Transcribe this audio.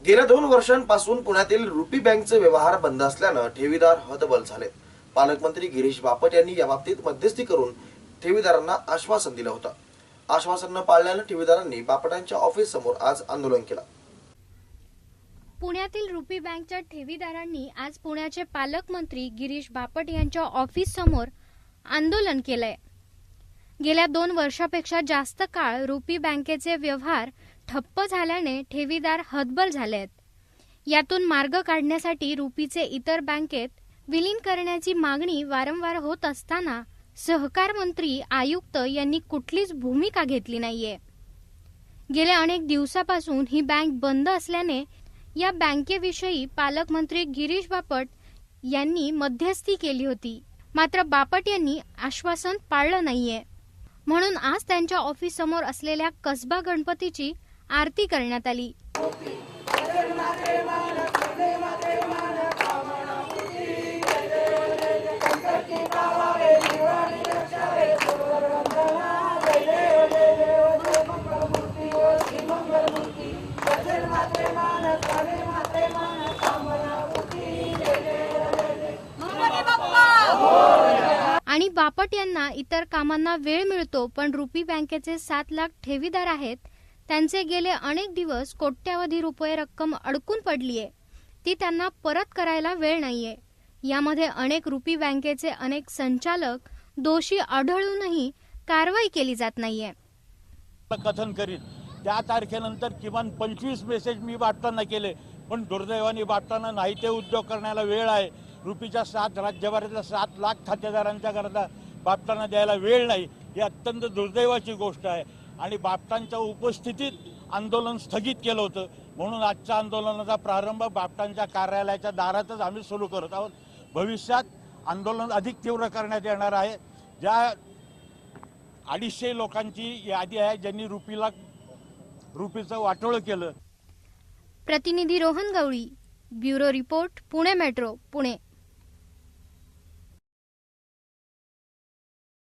गेल्या 2 वर्षांपासून पुण्यातील रुपी बँकचे व्यवहार बंद असल्यानं ठेवीदार हतबल झालेत. पालकमंत्री गिरीश बापट यांनी याबाबतीत मध्यस्थी करून ठेवीदारांना आश्वासन दिलं होतं. आश्वासन न पाळल्यानं ठेवीदारांनी बापटांच्या ऑफिस समोर आज आंदोलन केलं. पुण्यातील रुपी बँकच्या ठेवीदारांनी आज पुण्याचे पालकमंत्री गिरीश बापट यांच्या ऑफिस समोर आंदोलन केलंय. गेल्या 2 वर्षापेक्षा जास्त काळ रुपी बँकेचे व्यवहार ठप्प झाल्याने ठेवीदार हतबल झालेत. यातून मार्ग काढण्यासाठी रुपीचे इतर बँकेत विलीन करण्याची मागणी वारंवार होत असताना सहकार मंत्री आयुक्त यांनी कुठलीच भूमिका घेतली नाहीये. गेल्या अनेक दिवसापासून ही बँक बंद असल्याने या बँकेविषयी पालकमंत्री गिरीश बापट यांनी मध्यस्थी केली होती. मात्र बापट यांनी आश्वासन पाळलं नाहीये. म्हणून आज त्यांच्या ऑफिस समोर असलेल्या कसबा गणपतीची आरती करण्यात आली. आणि बापट यांना इतर कामांना वेळ मिळतो, पण रुपी बँकेचे 7 लाख ठेवीदार आहेत. त्यांचे गेले अनेक दिवस कोट्यावधी रुपये रक्कम अडकून पडलीये. ती त्यांना परत करायला वेळ नाहीये. यामध्ये अनेक रुपी बँकेचे अनेक संचालक दोषी आढळूनही कारवाई केली जात नाहीये. कथन करीत त्या तारखेनंतर किमान 25 मेसेज मी बापटांना केले, पण दुर्दैवाने बापटांना नाही ते उद्योग करण्याला वेळ आहे. रुपीच्या 7 राज्यभरातल्या 7 लाख खातेदारांच्या करता बापटांना द्यायला वेळ नाही. ही अत्यंत दुर्दैवाची गोष्ट आहे आणि बापटांच्या उपस्थितीत आंदोलन स्थगित केलं होतं. म्हणून आजच्या आंदोलनाचा प्रारंभ बापटांच्या कार्यालयाच्या दारातच आम्ही सुरू करत आहोत. भविष्यात आंदोलन अधिक तीव्र करण्यात येणार आहे. ज्या 250 लोकांची यादी आहे ज्यांनी रुपीचं वाटोळं केलं. प्रतिनिधी Rohan Gawali, bureau report, Pune metro, Pune.